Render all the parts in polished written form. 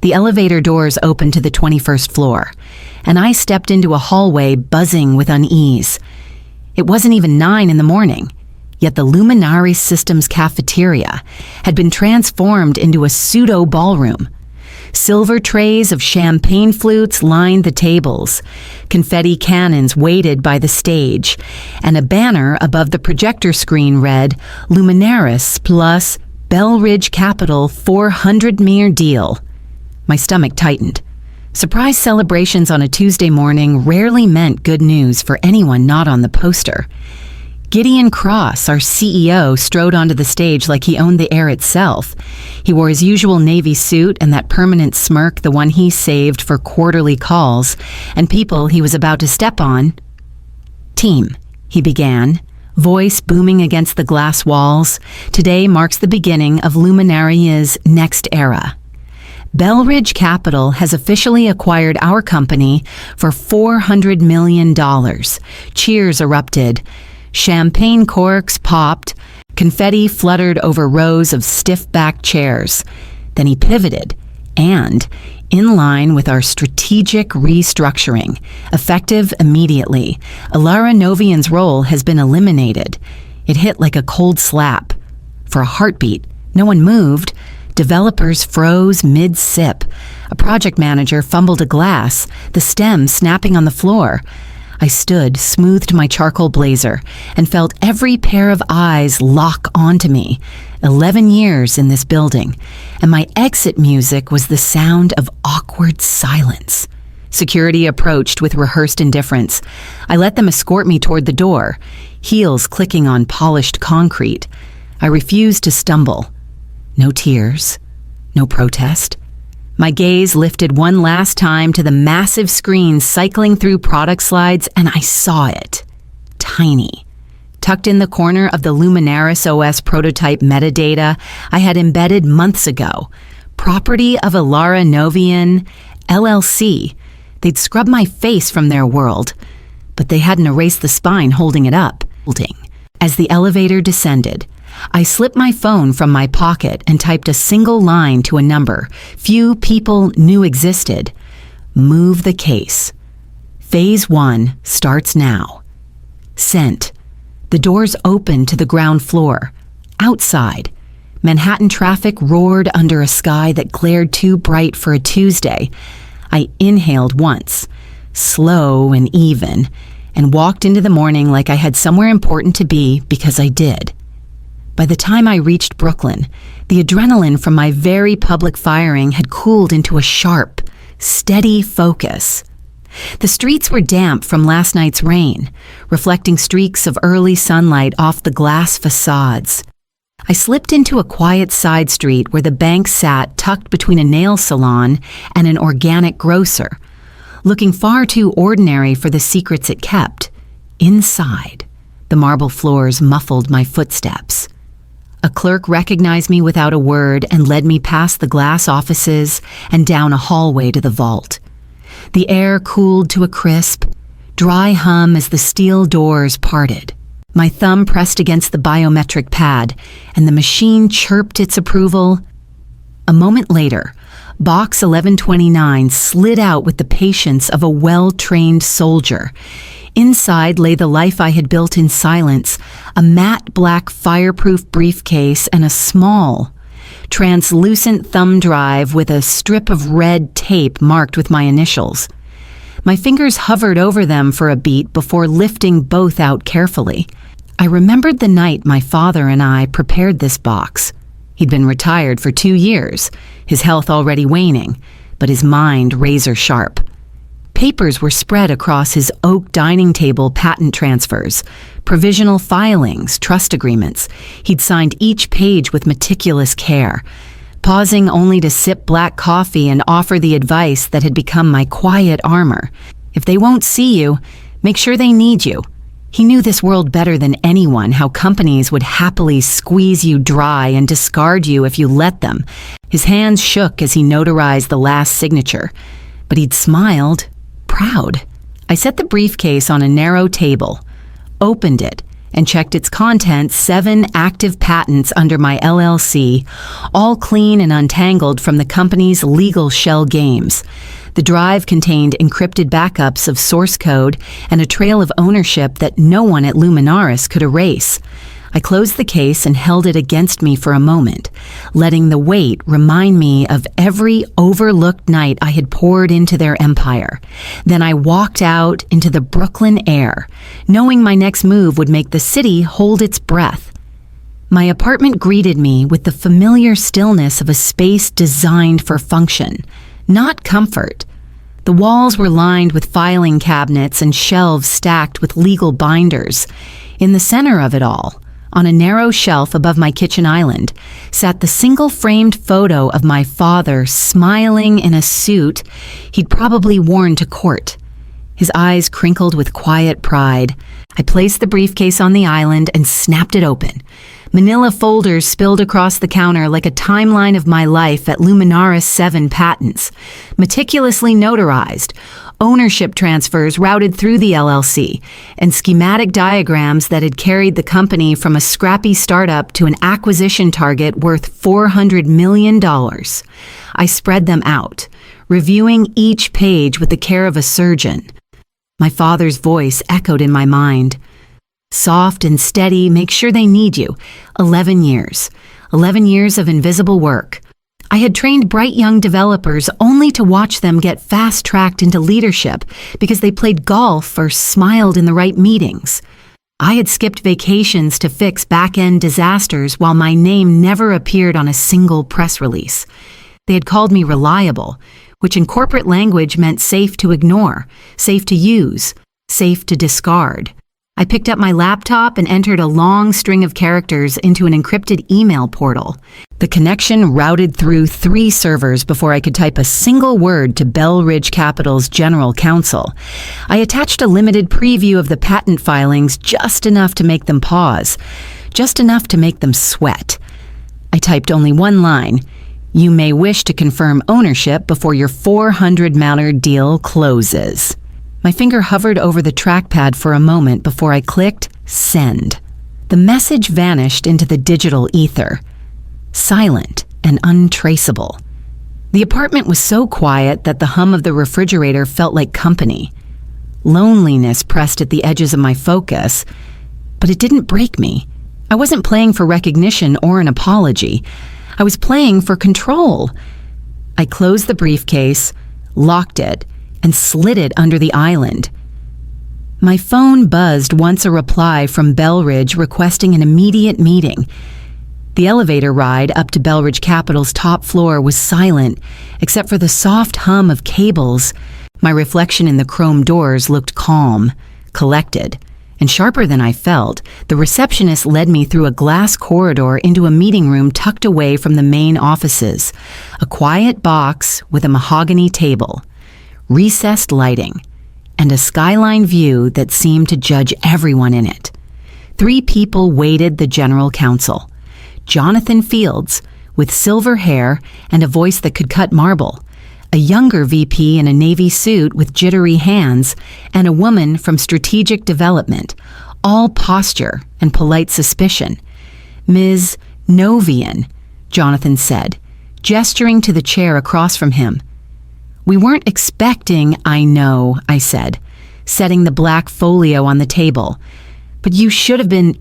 The elevator doors opened to the 21st floor, and I stepped into a hallway buzzing with unease. It wasn't even 9 in the morning, yet the Luminari Systems cafeteria had been transformed into a pseudo-ballroom. Silver trays of champagne flutes lined the tables, confetti cannons waited by the stage, and a banner above the projector screen read, Luminaris plus Bell Ridge Capital 400 Mere Deal. My stomach tightened. Surprise celebrations on a Tuesday morning rarely meant good news for anyone not on the poster. Gideon Cross, our CEO, strode onto the stage like he owned the air itself. He wore his usual navy suit and that permanent smirk, the one he saved for quarterly calls, and people he was about to step on. "Team," he began, voice booming against the glass walls. "Today marks the beginning of Luminari's next era. Bell Ridge Capital has officially acquired our company for $400 million. Cheers erupted. Champagne corks popped. Confetti fluttered over rows of stiff-backed chairs. Then he pivoted, and, in line with our strategic restructuring, effective immediately, Ilara Novian's role has been eliminated. It hit like a cold slap. For a heartbeat, no one moved. Developers froze mid-sip. A project manager fumbled a glass, the stem snapping on the floor. I stood, smoothed my charcoal blazer, and felt every pair of eyes lock onto me. 11 years in this building, and my exit music was the sound of awkward silence. Security approached with rehearsed indifference. I let them escort me toward the door, heels clicking on polished concrete. I refused to stumble. No tears, no protest. My gaze lifted one last time to the massive screen cycling through product slides, and I saw it. Tiny. Tucked in the corner of the Luminaris OS prototype metadata I had embedded months ago. Property of Ilara Novian, LLC. They'd scrubbed my face from their world, but they hadn't erased the spine holding it up. As the elevator descended, I slipped my phone from my pocket and typed a single line to a number few people knew existed. Move the case. Phase 1 starts now. Sent. The doors opened to the ground floor. Outside, Manhattan traffic roared under a sky that glared too bright for a Tuesday. I inhaled once, slow and even, and walked into the morning like I had somewhere important to be because I did. By the time I reached Brooklyn, the adrenaline from my very public firing had cooled into a sharp, steady focus. The streets were damp from last night's rain, reflecting streaks of early sunlight off the glass facades. I slipped into a quiet side street where the bank sat tucked between a nail salon and an organic grocer, looking far too ordinary for the secrets it kept. Inside, the marble floors muffled my footsteps. A clerk recognized me without a word and led me past the glass offices and down a hallway to the vault. The air cooled to a crisp, dry hum as the steel doors parted. My thumb pressed against the biometric pad, and the machine chirped its approval. A moment later, Box 1129 slid out with the patience of a well-trained soldier. Inside lay the life I had built in silence, a matte black fireproof briefcase and a small, translucent thumb drive with a strip of red tape marked with my initials. My fingers hovered over them for a beat before lifting both out carefully. I remembered the night my father and I prepared this box. He'd been retired for 2 years, his health already waning, but his mind razor sharp. Papers were spread across his oak dining table, patent transfers, provisional filings, trust agreements. He'd signed each page with meticulous care, pausing only to sip black coffee and offer the advice that had become my quiet armor. If they won't see you, make sure they need you. He knew this world better than anyone, how companies would happily squeeze you dry and discard you if you let them. His hands shook as he notarized the last signature, but he'd smiled, proud. I set the briefcase on a narrow table, opened it, and checked its contents, 7 active patents under my LLC, all clean and untangled from the company's legal shell games. The drive contained encrypted backups of source code and a trail of ownership that no one at Luminaris could erase. I closed the case and held it against me for a moment, letting the weight remind me of every overlooked night I had poured into their empire. Then I walked out into the Brooklyn air, knowing my next move would make the city hold its breath. My apartment greeted me with the familiar stillness of a space designed for function, not comfort. The walls were lined with filing cabinets and shelves stacked with legal binders. In the center of it all, on a narrow shelf above my kitchen island, sat the single-framed photo of my father smiling in a suit he'd probably worn to court. His eyes crinkled with quiet pride. I placed the briefcase on the island and snapped it open. Manila folders spilled across the counter like a timeline of my life at Luminaris 7 patents, meticulously notarized, ownership transfers routed through the LLC, and schematic diagrams that had carried the company from a scrappy startup to an acquisition target worth $400 million. I spread them out, reviewing each page with the care of a surgeon. My father's voice echoed in my mind. Soft and steady, make sure they need you. 11 years. 11 years of invisible work. I had trained bright young developers only to watch them get fast-tracked into leadership because they played golf or smiled in the right meetings. I had skipped vacations to fix back-end disasters while my name never appeared on a single press release. They had called me reliable, which in corporate language meant safe to ignore, safe to use, safe to discard. I picked up my laptop and entered a long string of characters into an encrypted email portal. The connection routed through 3 servers before I could type a single word to Bell Ridge Capital's general counsel. I attached a limited preview of the patent filings, just enough to make them pause, just enough to make them sweat. I typed only one line. You may wish to confirm ownership before your 400 deal closes. My finger hovered over the trackpad for a moment before I clicked send. The message vanished into the digital ether, silent and untraceable. The apartment was so quiet that the hum of the refrigerator felt like company. Loneliness pressed at the edges of my focus, but it didn't break me. I wasn't playing for recognition or an apology. I was playing for control. I closed the briefcase, locked it, and slid it under the island. My phone buzzed once a reply from Bellridge requesting an immediate meeting. The elevator ride up to Bellridge Capital's top floor was silent, except for the soft hum of cables. My reflection in the chrome doors looked calm, collected, and sharper than I felt. The receptionist led me through a glass corridor into a meeting room tucked away from the main offices, a quiet box with a mahogany table, recessed lighting, and a skyline view that seemed to judge everyone in it. 3 people waited the general counsel. Jonathan Fields, with silver hair and a voice that could cut marble, a younger VP in a navy suit with jittery hands, and a woman from strategic development, all posture and polite suspicion. Ms. Novian, Jonathan said, gesturing to the chair across from him. We weren't expecting, I know, I said, setting the black folio on the table. But you should have been...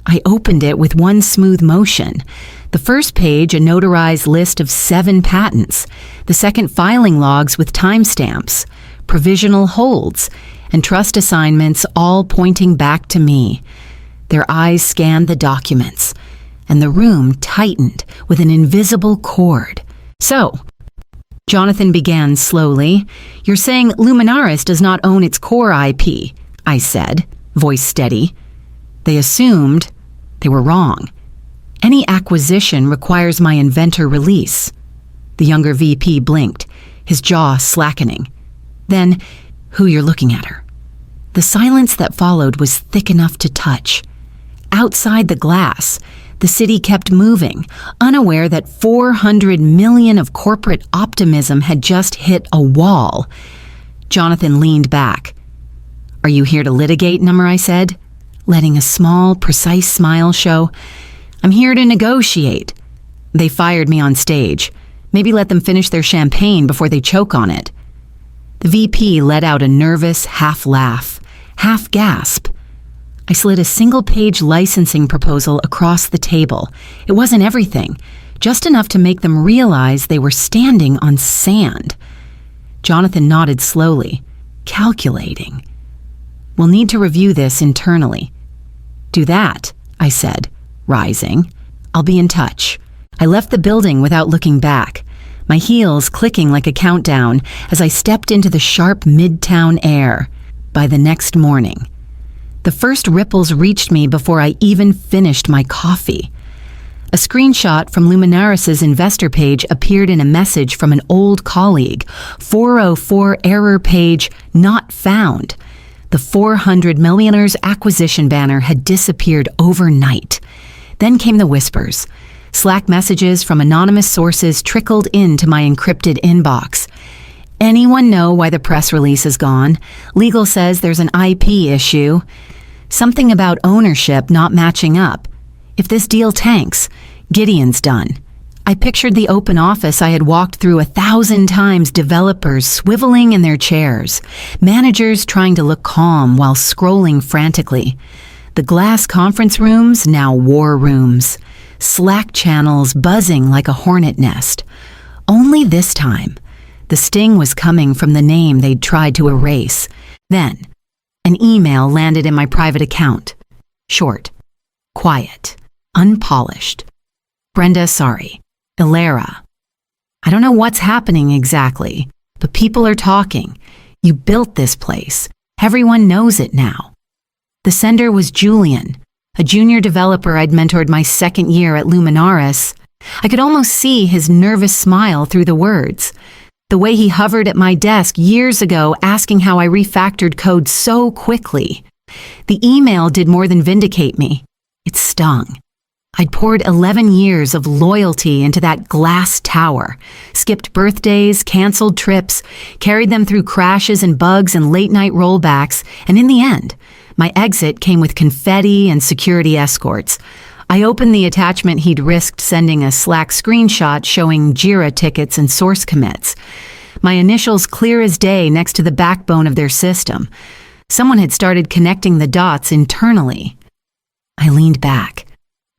I opened it with one smooth motion. The first page, a notarized list of 7 patents. The second, filing logs with timestamps, provisional holds, and trust assignments, all pointing back to me. Their eyes scanned the documents, and the room tightened with an invisible cord. So, Jonathan began slowly, you're saying Luminaris does not own its core IP, I said, voice steady. They assumed they were wrong. Any acquisition requires my inventor release. The younger VP blinked, his jaw slackening. Then, who you're looking at her. The silence that followed was thick enough to touch. Outside the glass, the city kept moving, unaware that 400 million of corporate optimism had just hit a wall. Jonathan leaned back. Are you here to litigate, Nummer? I said. letting a small, precise smile show. "I'm here to negotiate." They fired me on stage. Maybe let them finish their champagne before they choke on it. The VP let out a nervous half laugh, half gasp. I slid a single-page licensing proposal across the table. It wasn't everything, just enough to make them realize they were standing on sand. Jonathan nodded slowly, calculating. "We'll need to review this internally." "Do that," I said, rising. "I'll be in touch." I left the building without looking back, my heels clicking like a countdown as I stepped into the sharp midtown air. By the next morning, the first ripples reached me before I even finished my coffee. A screenshot from Luminaris's investor page appeared in a message from an old colleague. 404 error page not found. The 400 Millionaires acquisition banner had disappeared overnight. Then came the whispers. Slack messages from anonymous sources trickled into my encrypted inbox. "Anyone know why the press release is gone? Legal says there's an IP issue. Something about ownership not matching up. If this deal tanks, Gideon's done." I pictured the open office I had walked through 1,000 times, developers swiveling in their chairs, managers trying to look calm while scrolling frantically. The glass conference rooms, now war rooms. Slack channels buzzing like a hornet nest. Only this time, the sting was coming from the name they'd tried to erase. Then, an email landed in my private account. Short, quiet, unpolished. "Brenda, sorry. Ilera. I don't know what's happening exactly, but people are talking. You built this place. Everyone knows it now." The sender was Julian, a junior developer I'd mentored my second year at Luminaris. I could almost see his nervous smile through the words. The way he hovered at my desk years ago asking how I refactored code so quickly. The email did more than vindicate me. It stung. I'd poured 11 years of loyalty into that glass tower, skipped birthdays, canceled trips, carried them through crashes and bugs and late-night rollbacks, and in the end, my exit came with confetti and security escorts. I opened the attachment he'd risked sending a Slack screenshot showing Jira tickets and source commits. My initials clear as day next to the backbone of their system. Someone had started connecting the dots internally. I leaned back,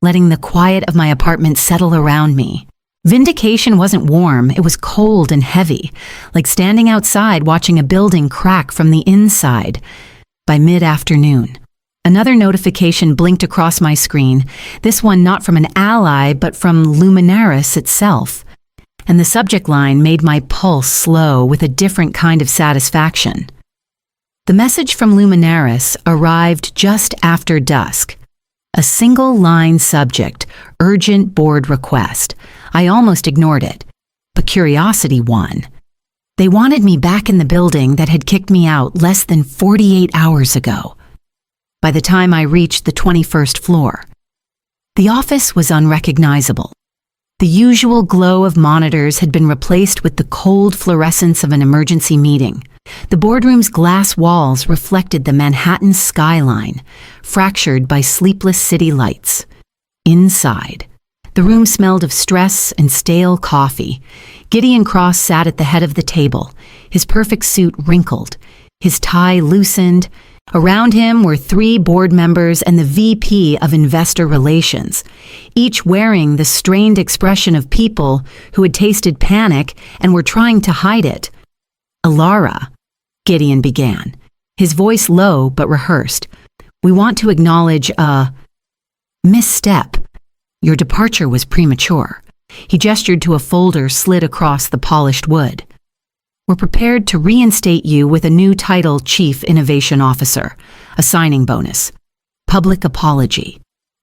letting the quiet of my apartment settle around me. Vindication wasn't warm, it was cold and heavy, like standing outside watching a building crack from the inside. By mid-afternoon, another notification blinked across my screen, this one not from an ally, but from Luminaris itself. And the subject line made my pulse slow with a different kind of satisfaction. The message from Luminaris arrived just after dusk. A single-line subject, urgent board request. I almost ignored it, but curiosity won. They wanted me back in the building that had kicked me out less than 48 hours ago. By the time I reached the 21st floor, the office was unrecognizable. The usual glow of monitors had been replaced with the cold fluorescence of an emergency meeting. The boardroom's glass walls reflected the Manhattan skyline, fractured by sleepless city lights. Inside, the room smelled of stress and stale coffee. Gideon Cross sat at the head of the table, his perfect suit wrinkled, his tie loosened. Around him were 3 board members and the VP of Investor Relations, each wearing the strained expression of people who had tasted panic and were trying to hide it. "Alara," Gideon began, his voice low but rehearsed. "We want to acknowledge a misstep. Your departure was premature." He gestured to a folder slid across the polished wood. "We're prepared to reinstate you with a new title, Chief Innovation Officer, a signing bonus, public apology,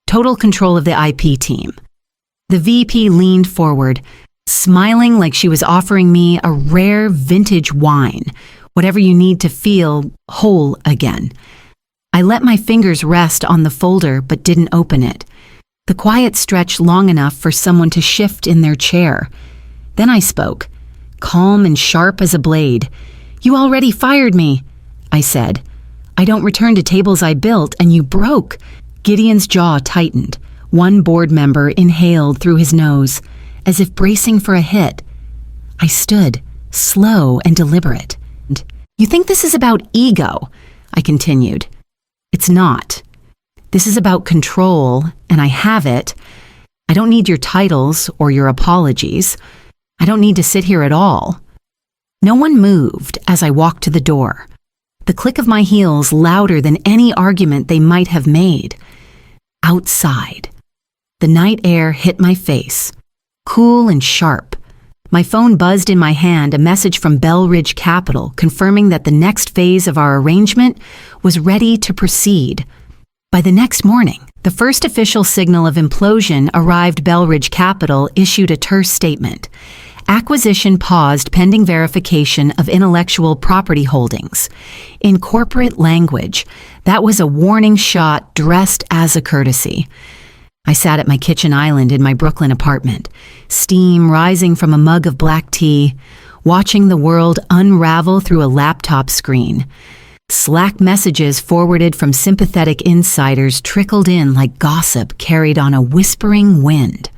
total control of the IP team." The VP leaned forward, smiling like she was offering me a rare vintage wine, whatever you need to feel whole again. I let my fingers rest on the folder but didn't open it. The quiet stretched long enough for someone to shift in their chair. Then I spoke, calm and sharp as a blade. "You already fired me," I said. I don't return to tables I built, and you broke." Gideon's jaw tightened. One board member inhaled through his nose, as if bracing for a hit. I stood, slow and deliberate. "You think this is about ego?" I continued. "It's not. This is about control, and I have it. I don't need your titles or your apologies. I don't need to sit here at all." No one moved as I walked to the door, the click of my heels louder than any argument they might have made. Outside, the night air hit my face, cool and sharp. My phone buzzed in my hand, a message from Belridge Capital confirming that the next phase of our arrangement was ready to proceed. By the next morning, the first official signal of implosion arrived. Belridge Capital issued a terse statement. Acquisition paused pending verification of intellectual property holdings. In corporate language, that was a warning shot dressed as a courtesy. I sat at my kitchen island in my Brooklyn apartment, steam rising from a mug of black tea, watching the world unravel through a laptop screen. Slack messages forwarded from sympathetic insiders trickled in like gossip carried on a whispering wind.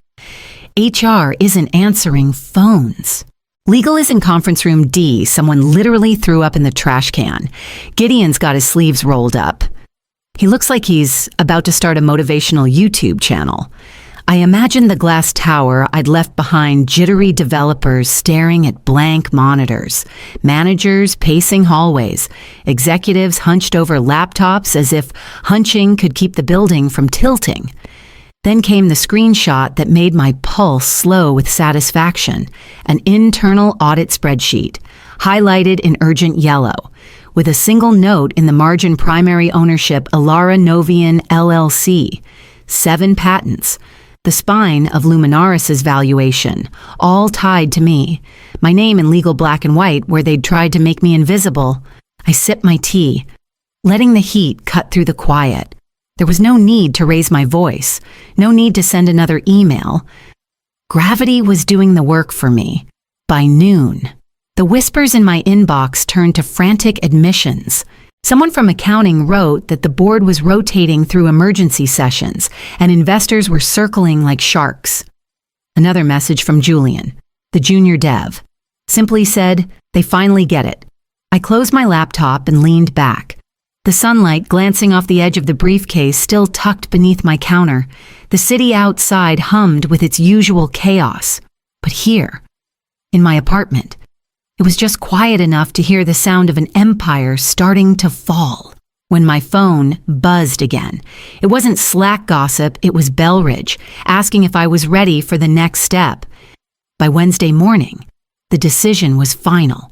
HR isn't answering phones. Legal is in conference room D. Someone literally threw up in the trash can. Gideon's got his sleeves rolled up. He looks like he's about to start a motivational YouTube channel. I imagine the glass tower I'd left behind, jittery developers staring at blank monitors, managers pacing hallways, executives hunched over laptops as if hunching could keep the building from tilting. Then came the screenshot that made my pulse slow with satisfaction, an internal audit spreadsheet, highlighted in urgent yellow, with a single note in the margin: primary ownership Elara Novian LLC, 7 patents, the spine of Luminaris's valuation, all tied to me, my name in legal black and white where they'd tried to make me invisible. I sipped my tea, letting the heat cut through the quiet. There was no need to raise my voice, no need to send another email. Gravity was doing the work for me. By noon, the whispers in my inbox turned to frantic admissions. Someone from accounting wrote that the board was rotating through emergency sessions and investors were circling like sharks. Another message from Julian, the junior dev, simply said, "They finally get it." I closed my laptop and leaned back. The sunlight glancing off the edge of the briefcase still tucked beneath my counter. The city outside hummed with its usual chaos. But here, in my apartment, it was just quiet enough to hear the sound of an empire starting to fall. When my phone buzzed again, it wasn't Slack gossip, it was Belridge, asking if I was ready for the next step. By Wednesday morning, the decision was final.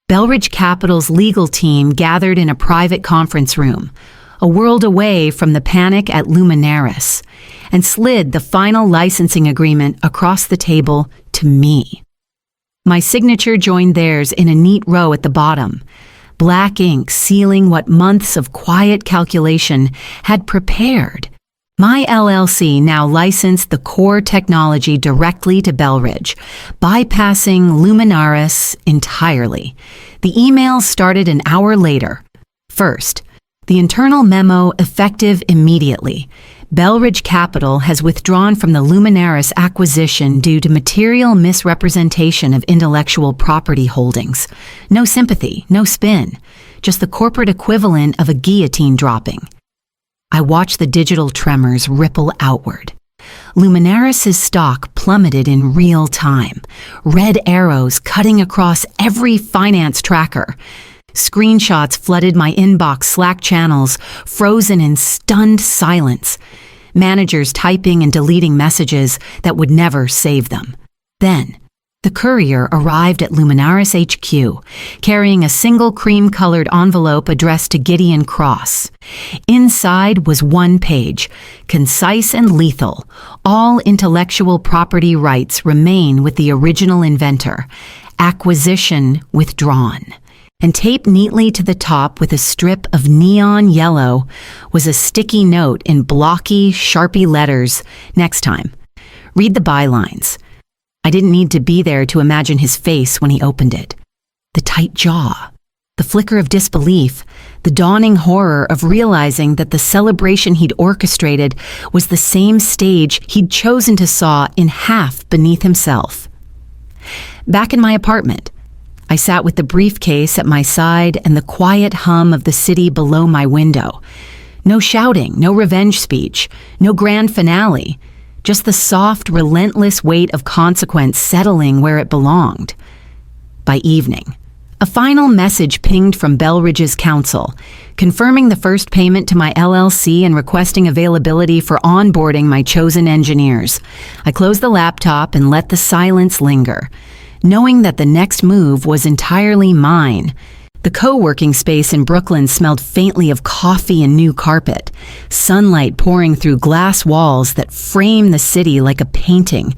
Belridge Capital's legal team gathered in a private conference room, a world away from the panic at Luminaris, and slid the final licensing agreement across the table to me. My signature joined theirs in a neat row at the bottom, black ink sealing what months of quiet calculation had prepared. My LLC now licensed the core technology directly to Belridge, bypassing Luminaris entirely. The email started an hour later. First, the internal memo effective immediately. Belridge Capital has withdrawn from the Luminaris acquisition due to material misrepresentation of intellectual property holdings. No sympathy, no spin, just the corporate equivalent of a guillotine dropping. I watched the digital tremors ripple outward. Luminaris' stock plummeted in real time, red arrows cutting across every finance tracker. Screenshots flooded my inbox Slack channels, frozen in stunned silence. Managers typing and deleting messages that would never save them. Then, the courier arrived at Luminaris HQ, carrying a single cream-colored envelope addressed to Gideon Cross. Inside was one page, concise and lethal. All intellectual property rights remain with the original inventor. Acquisition withdrawn. And taped neatly to the top with a strip of neon yellow was a sticky note in blocky, Sharpie letters. Next time, read the bylines. I didn't need to be there to imagine his face when he opened it. The tight jaw, The flicker of disbelief, the dawning horror of realizing that the celebration he'd orchestrated was the same stage he'd chosen to saw in half beneath himself. Back in my apartment, I sat with the briefcase at my side and the quiet hum of the city below my window. No shouting, no revenge speech, no grand finale, just the soft, relentless weight of consequence settling where it belonged. By evening, a final message pinged from Belridge's counsel, confirming the first payment to my LLC and requesting availability for onboarding my chosen engineers. I closed the laptop and let the silence linger, knowing that the next move was entirely mine. The co-working space in Brooklyn smelled faintly of coffee and new carpet, sunlight pouring through glass walls that framed the city like a painting.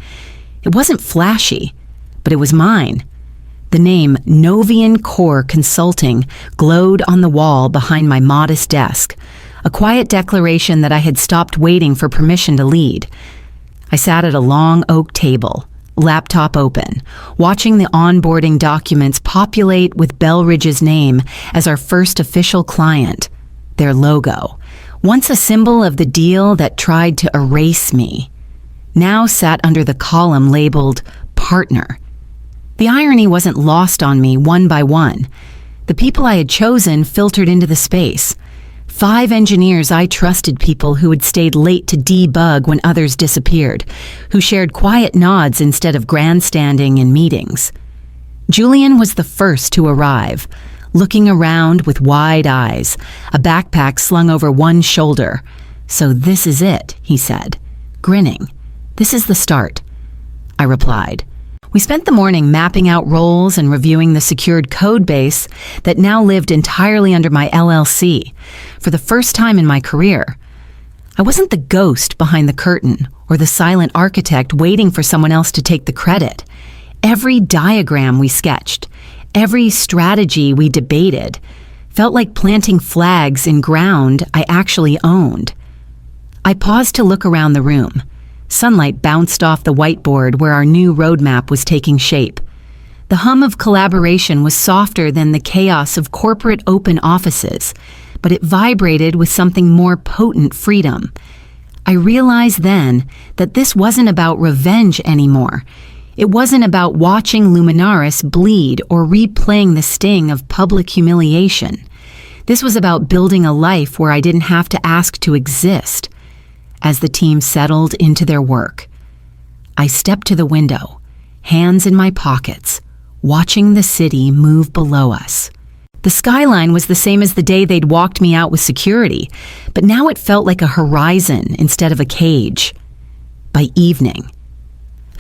It wasn't flashy, but it was mine. The name Novian Core Consulting glowed on the wall behind my modest desk, a quiet declaration that I had stopped waiting for permission to lead. I sat at a long oak table, laptop open, watching the onboarding documents populate with Belridge's name as our first official client, their logo, once a symbol of the deal that tried to erase me, now sat under the column labeled Partner. The irony wasn't lost on me one by one. The people I had chosen filtered into the space. 5 engineers I trusted, people who had stayed late to debug when others disappeared, who shared quiet nods instead of grandstanding in meetings. Julian was the first to arrive, looking around with wide eyes, a backpack slung over one shoulder. "So this is it," he said, grinning. "This is the start." I replied. We spent the morning mapping out roles and reviewing the secured code base that now lived entirely under my LLC. For the first time in my career, I wasn't the ghost behind the curtain or the silent architect waiting for someone else to take the credit. Every diagram we sketched, every strategy we debated, felt like planting flags in ground I actually owned. I paused to look around the room. Sunlight bounced off the whiteboard where our new roadmap was taking shape. The hum of collaboration was softer than the chaos of corporate open offices, but it vibrated with something more potent freedom. I realized then that this wasn't about revenge anymore. It wasn't about watching Luminaris bleed or replaying the sting of public humiliation. This was about building a life where I didn't have to ask to exist. As the team settled into their work, I stepped to the window, hands in my pockets, watching the city move below us. The skyline was the same as the day they'd walked me out with security, but now it felt like a horizon instead of a cage. By evening,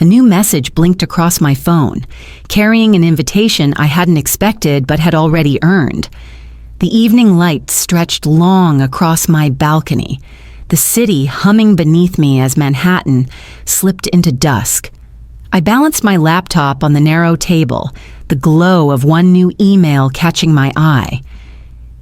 a new message blinked across my phone, carrying an invitation I hadn't expected but had already earned. The evening light stretched long across my balcony, the city humming beneath me as Manhattan slipped into dusk. I balanced my laptop on the narrow table, the glow of one new email catching my eye.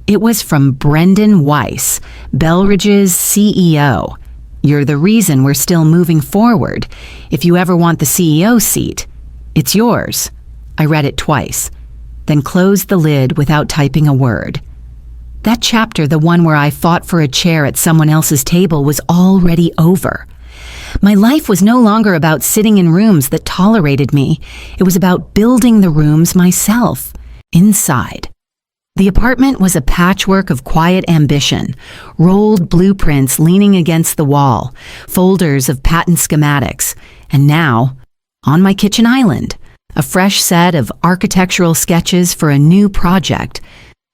It was from Brendan Weiss, Belridge's CEO. "You're the reason we're still moving forward. If you ever want the CEO seat, it's yours." I read it twice, then closed the lid without typing a word. That chapter, the one where I fought for a chair at someone else's table, was already over. My life was no longer about sitting in rooms that tolerated me. It was about building the rooms myself, inside. The apartment was a patchwork of quiet ambition, rolled blueprints leaning against the wall, folders of patent schematics, and now, on my kitchen island, a fresh set of architectural sketches for a new project.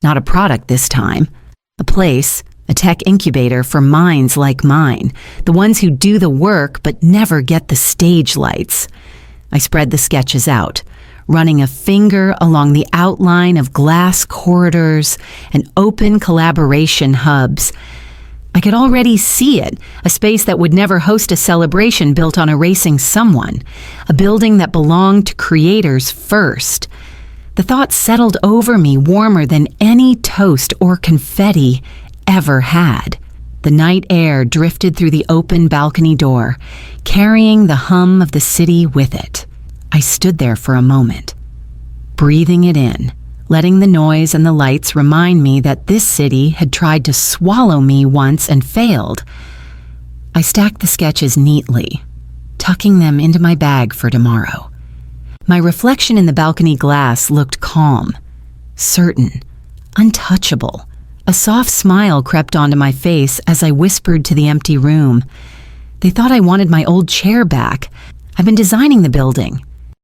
Not a product this time, a place, a tech incubator for minds like mine, the ones who do the work but never get the stage lights. I spread the sketches out, running a finger along the outline of glass corridors and open collaboration hubs. I could already see it, a space that would never host a celebration built on erasing someone, a building that belonged to creators first. The thought settled over me warmer than any toast or confetti ever had. The night air drifted through the open balcony door, carrying the hum of the city with it. I stood there for a moment, breathing it in, letting the noise and the lights remind me that this city had tried to swallow me once and failed. I stacked the sketches neatly, tucking them into my bag for tomorrow. My reflection in the balcony glass looked calm, certain, untouchable. A soft smile crept onto my face as I whispered to the empty room. They thought I wanted my old chair back. I've been designing the building,